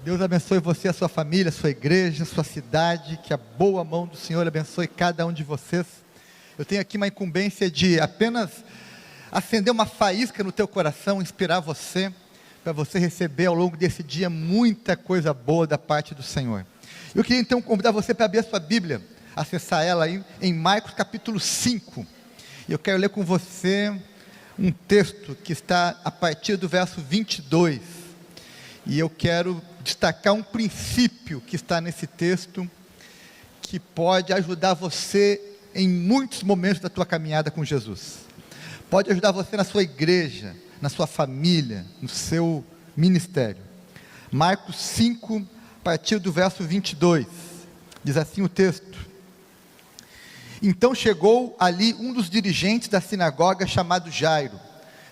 Deus abençoe você, a sua família, a sua igreja, a sua cidade, que a boa mão do Senhor abençoe cada um de vocês. Eu tenho aqui uma incumbência de apenas acender uma faísca no teu coração, inspirar você, para você receber ao longo desse dia muita coisa boa da parte do Senhor. Eu queria então convidar você para abrir a sua Bíblia, acessar ela aí em Marcos capítulo 5. Eu quero ler com você um texto que está a partir do verso 22. E eu quero destacar um princípio que está nesse texto, que pode ajudar você em muitos momentos da tua caminhada com Jesus. Pode ajudar você na sua igreja, na sua família, no seu ministério. Marcos 5, a partir do verso 22, diz assim o texto: Então chegou ali um dos dirigentes da sinagoga, chamado Jairo.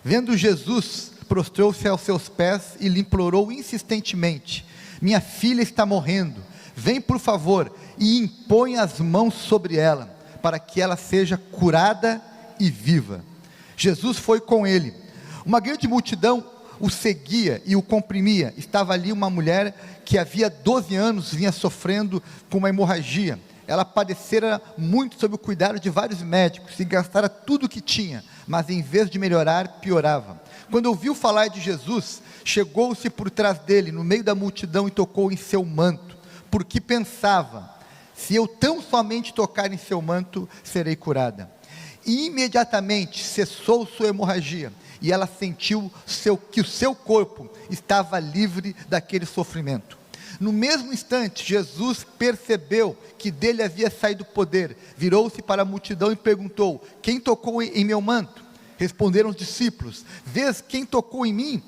Vendo Jesus, prostrou-se aos seus pés e lhe implorou insistentemente: Minha filha está morrendo, vem por favor e impõe as mãos sobre ela, para que ela seja curada e viva. Jesus foi com ele. Uma grande multidão o seguia e o comprimia. Estava ali uma mulher que havia 12 anos vinha sofrendo com uma hemorragia. Ela padecera muito sob o cuidado de vários médicos e gastara tudo o que tinha, mas em vez de melhorar, piorava. Quando ouviu falar de Jesus, chegou-se por trás dele, no meio da multidão, e tocou em seu manto, porque pensava: se eu tão somente tocar em seu manto, serei curada. E imediatamente cessou sua hemorragia, e ela sentiu que o seu corpo estava livre daquele sofrimento. No mesmo instante, Jesus percebeu que dele havia saído poder, virou-se para a multidão e perguntou: Quem tocou em meu manto? Responderam os discípulos: Vês quem tocou em mim?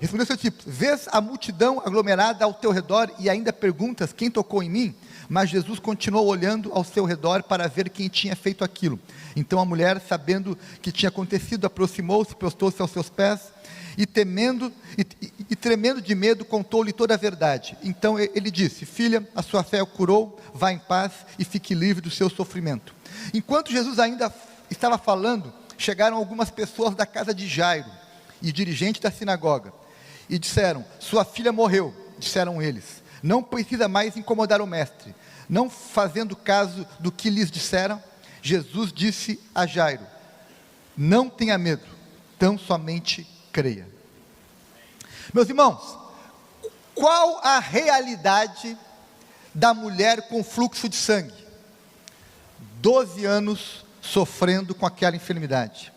Respondeu seus discípulos: Vês a multidão aglomerada ao teu redor e ainda perguntas: Quem tocou em mim? Mas Jesus continuou olhando ao seu redor para ver quem tinha feito aquilo. Então a mulher, sabendo que tinha acontecido, aproximou-se, prostou-se aos seus pés e tremendo de medo, contou-lhe toda a verdade. Então ele disse: Filha, a sua fé o curou, vá em paz e fique livre do seu sofrimento. Enquanto Jesus ainda estava falando, chegaram algumas pessoas da casa de Jairo e dirigente da sinagoga e disseram: Sua filha morreu. Disseram eles: Não precisa mais incomodar o mestre. Não fazendo caso do que lhes disseram, Jesus disse a Jairo: Não tenha medo, tão somente creia. Meus irmãos, qual a realidade da mulher com fluxo de sangue? 12 anos sofrendo com aquela enfermidade.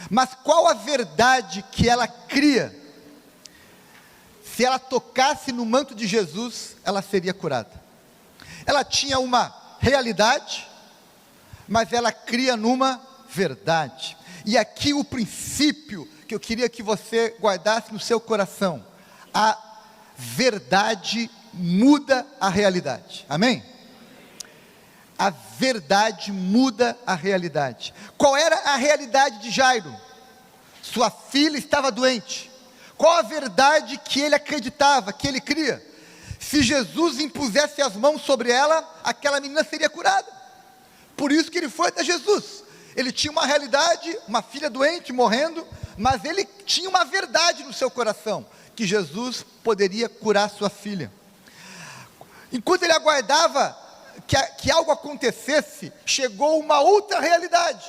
Mas qual a verdade que ela cria? Se ela tocasse no manto de Jesus, ela seria curada. Ela tinha uma realidade, mas ela cria numa verdade. E aqui o princípio que eu queria que você guardasse no seu coração: a verdade muda a realidade. Amém? A verdade muda a realidade. Qual era a realidade de Jairo? Sua filha estava doente. Qual a verdade que ele acreditava, que ele cria? Se Jesus impusesse as mãos sobre ela, aquela menina seria curada. Por isso que ele foi até Jesus. Ele tinha uma realidade, uma filha doente, morrendo, mas ele tinha uma verdade no seu coração, que Jesus poderia curar sua filha. Enquanto ele aguardava que algo acontecesse, chegou uma outra realidade.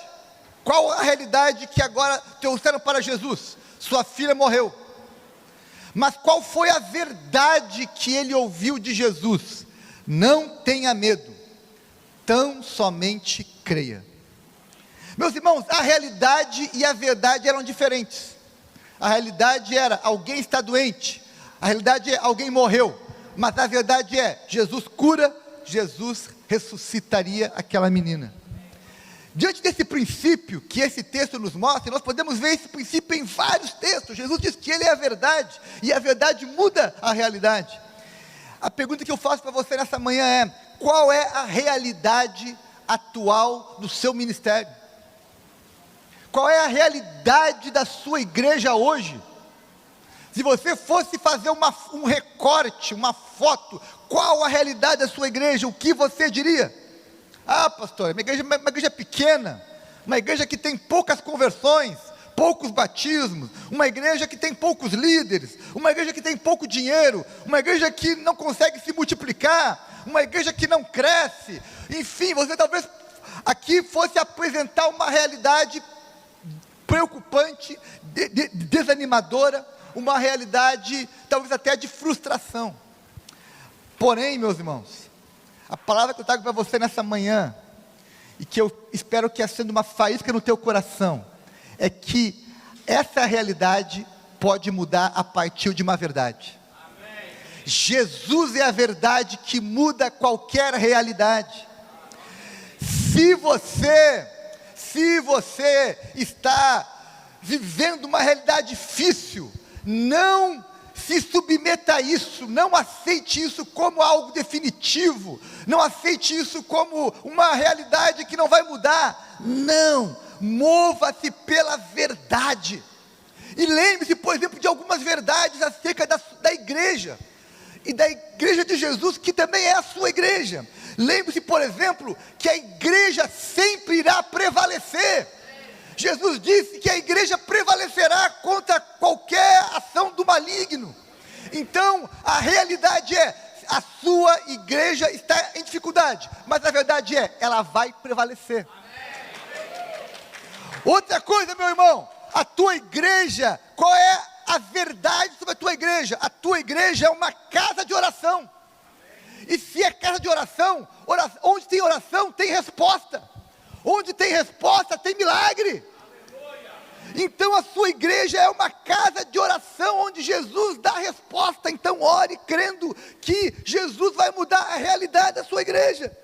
Qual a realidade que agora trouxeram para Jesus? Sua filha morreu. Mas qual foi a verdade que ele ouviu de Jesus? Não tenha medo, tão somente creia. Meus irmãos, a realidade e a verdade eram diferentes. A realidade era: alguém está doente. A realidade é: alguém morreu. Mas a verdade é: Jesus cura, Jesus ressuscitaria aquela menina. Diante desse princípio que esse texto nos mostra, nós podemos ver esse princípio em vários textos. Jesus diz que Ele é a verdade, e a verdade muda a realidade. A pergunta que eu faço para você nessa manhã é: qual é a realidade atual do seu ministério? Qual é a realidade da sua igreja hoje? Se você fosse fazer um recorte, uma foto, qual a realidade da sua igreja? O que você diria? Ah, pastor, minha igreja é uma igreja pequena, uma igreja que tem poucas conversões, poucos batismos, uma igreja que tem poucos líderes, uma igreja que tem pouco dinheiro, uma igreja que não consegue se multiplicar, uma igreja que não cresce. Enfim, você talvez aqui fosse apresentar uma realidade preocupante, desanimadora, uma realidade talvez até de frustração. Porém, meus irmãos, a palavra que eu trago para você nessa manhã, e que eu espero que acenda uma faísca no teu coração, é que essa realidade pode mudar a partir de uma verdade. Amém. Jesus é a verdade que muda qualquer realidade. Se você está vivendo uma realidade difícil, não se submeta a isso, não aceite isso como algo definitivo, não aceite isso como uma realidade que não vai mudar. Não, mova-se pela verdade. E lembre-se, por exemplo, de algumas verdades acerca da igreja, e da igreja de Jesus, que também é a sua igreja. Lembre-se, por exemplo, que a igreja sempre irá prevalecer. Jesus disse que a igreja prevalecerá contra qualquer ação do maligno. Então, a realidade é, a sua igreja está em dificuldade, mas a verdade é, ela vai prevalecer. Outra coisa, meu irmão, a tua igreja, qual é a verdade sobre a tua igreja? A tua igreja é uma casa de oração. E se é casa de oração, onde tem oração, tem resposta. Onde tem resposta, tem milagre. Então a sua igreja é uma casa de oração, onde Jesus dá resposta. Então ore crendo que Jesus vai mudar a realidade da sua igreja.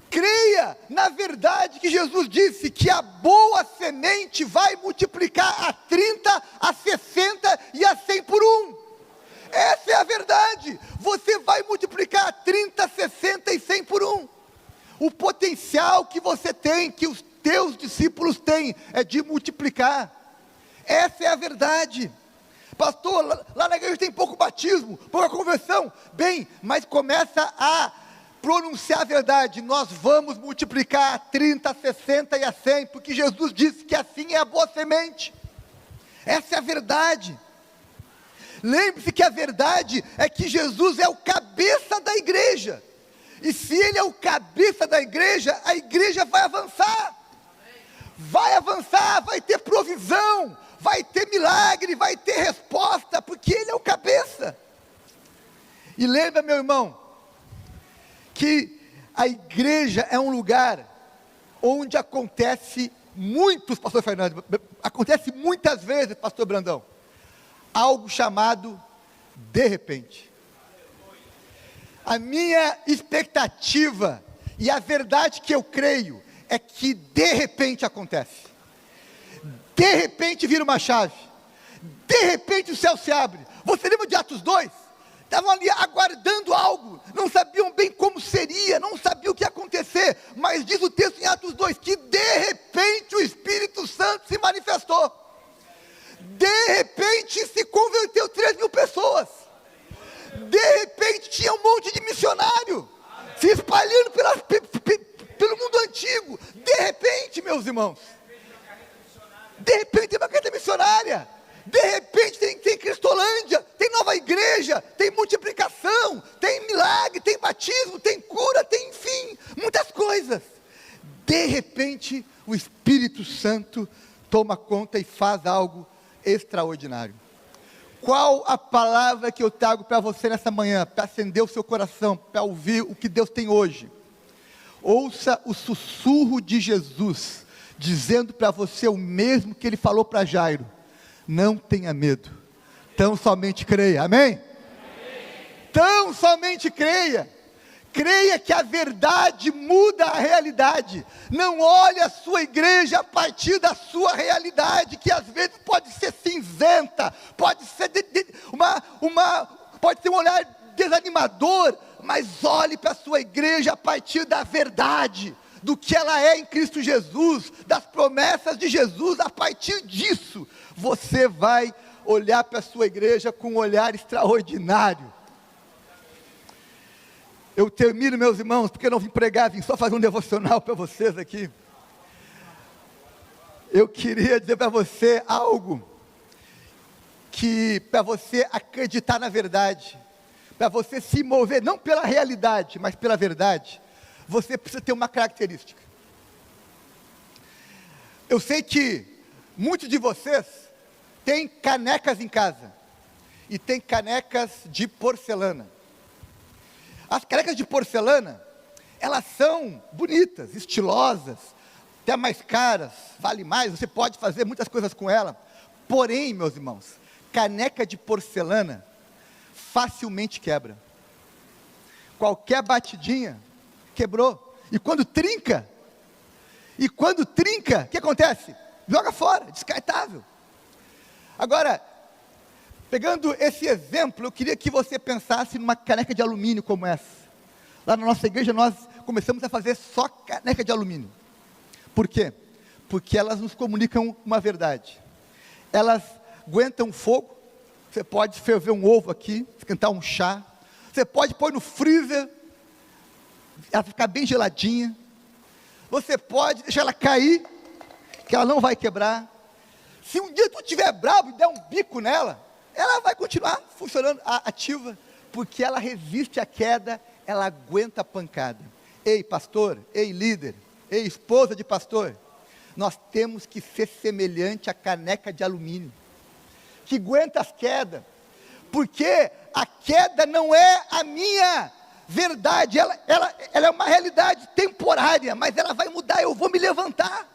Creia na verdade que Jesus disse, que a boa semente vai multiplicar a 30, a 60 e a 100 por um. Essa é a verdade. Você vai multiplicar a 30, 60 e 100 por um. O potencial que você tem, que os teus discípulos têm, é de multiplicar. Essa é a verdade. Pastor, lá na igreja tem pouco batismo, pouca conversão. Bem, mas começa a pronunciar a verdade. Nós vamos multiplicar a 30, a 60 e a 100, porque Jesus disse que assim é a boa semente. Essa é a verdade. Lembre-se que a verdade é que Jesus é o cabeça da igreja. E se Ele é o cabeça da igreja, a igreja vai avançar. Vai avançar, vai ter provisão, vai ter milagre, vai ter resposta, porque Ele é o cabeça. E lembra, meu irmão, que a igreja é um lugar onde acontece pastor Fernando, acontece muitas vezes, pastor Brandão, algo chamado de repente. A minha expectativa e a verdade que eu creio é que de repente acontece. De repente vira uma chave. De repente o céu se abre. Você lembra de Atos 2? Estavam ali aguardando algo, não sabiam bem como seria, não sabiam o que ia acontecer, mas diz o texto em Atos 2, que de repente o Espírito Santo se manifestou. De repente se converteu 3.000 pessoas. De repente tinha um monte de missionário se espalhando pelo mundo antigo. De repente, meus irmãos, de repente tem uma carta missionária. De repente tem Cristolândia, tem nova igreja, tem multiplicação, tem milagre, tem batismo, tem cura, tem, enfim, muitas coisas. De repente o Espírito Santo toma conta e faz algo extraordinário. Qual a palavra que eu trago para você nessa manhã, para acender o seu coração, para ouvir o que Deus tem hoje? Ouça o sussurro de Jesus, dizendo para você o mesmo que Ele falou para Jairo: não tenha medo, tão somente creia. Amém? Amém? Tão somente creia. Creia que a verdade muda a realidade. Não olhe a sua igreja a partir da sua realidade, que às vezes pode ser cinzenta, pode ser pode ser um olhar desanimador, mas olhe para a sua igreja a partir da verdade, do que ela é em Cristo Jesus, das promessas de Jesus. A partir disso, você vai olhar para a sua igreja com um olhar extraordinário. Eu termino, meus irmãos, porque eu não vim pregar, vim só fazer um devocional para vocês aqui. eu queria dizer para você algo que, para você acreditar na verdade, para você se mover, não pela realidade, mas pela verdade, você precisa ter uma característica. Eu sei que muitos de vocês têm canecas em casa, e tem canecas de porcelana. As canecas de porcelana, elas são bonitas, estilosas, até mais caras, vale mais, você pode fazer muitas coisas com ela. Porém, meus irmãos, caneca de porcelana facilmente quebra. Qualquer batidinha, quebrou. E quando trinca, o que acontece? Joga fora, descartável. Agora, pegando esse exemplo, eu queria que você pensasse numa caneca de alumínio como essa. Lá na nossa igreja nós começamos a fazer só caneca de alumínio. Por quê? Porque elas nos comunicam uma verdade. Elas aguentam fogo. Você pode ferver um ovo aqui, esquentar um chá. Você pode pôr no freezer, ela ficar bem geladinha. Você pode deixar ela cair, que ela não vai quebrar. Se um dia tu estiver bravo e der um bico nela, ela vai continuar funcionando ativa, porque ela resiste à queda, ela aguenta a pancada. Ei pastor, ei líder, ei esposa de pastor, nós temos que ser semelhante à caneca de alumínio, que aguenta as quedas, porque a queda não é a minha verdade, ela é uma realidade temporária, mas ela vai mudar, eu vou me levantar.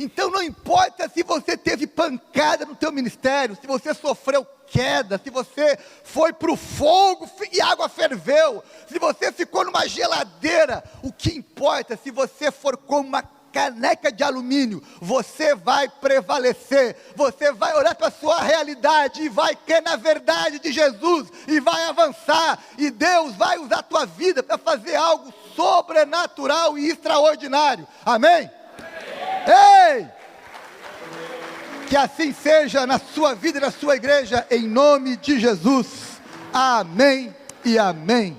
Então não importa se você teve pancada no teu ministério, se você sofreu queda, se você foi para o fogo e a água ferveu, se você ficou numa geladeira, o que importa, se você for como uma caneca de alumínio, você vai prevalecer, você vai olhar para a sua realidade e vai crer na verdade de Jesus, e vai avançar, e Deus vai usar a tua vida para fazer algo sobrenatural e extraordinário, amém? Ei! Que assim seja na sua vida e na sua igreja, em nome de Jesus, amém e amém.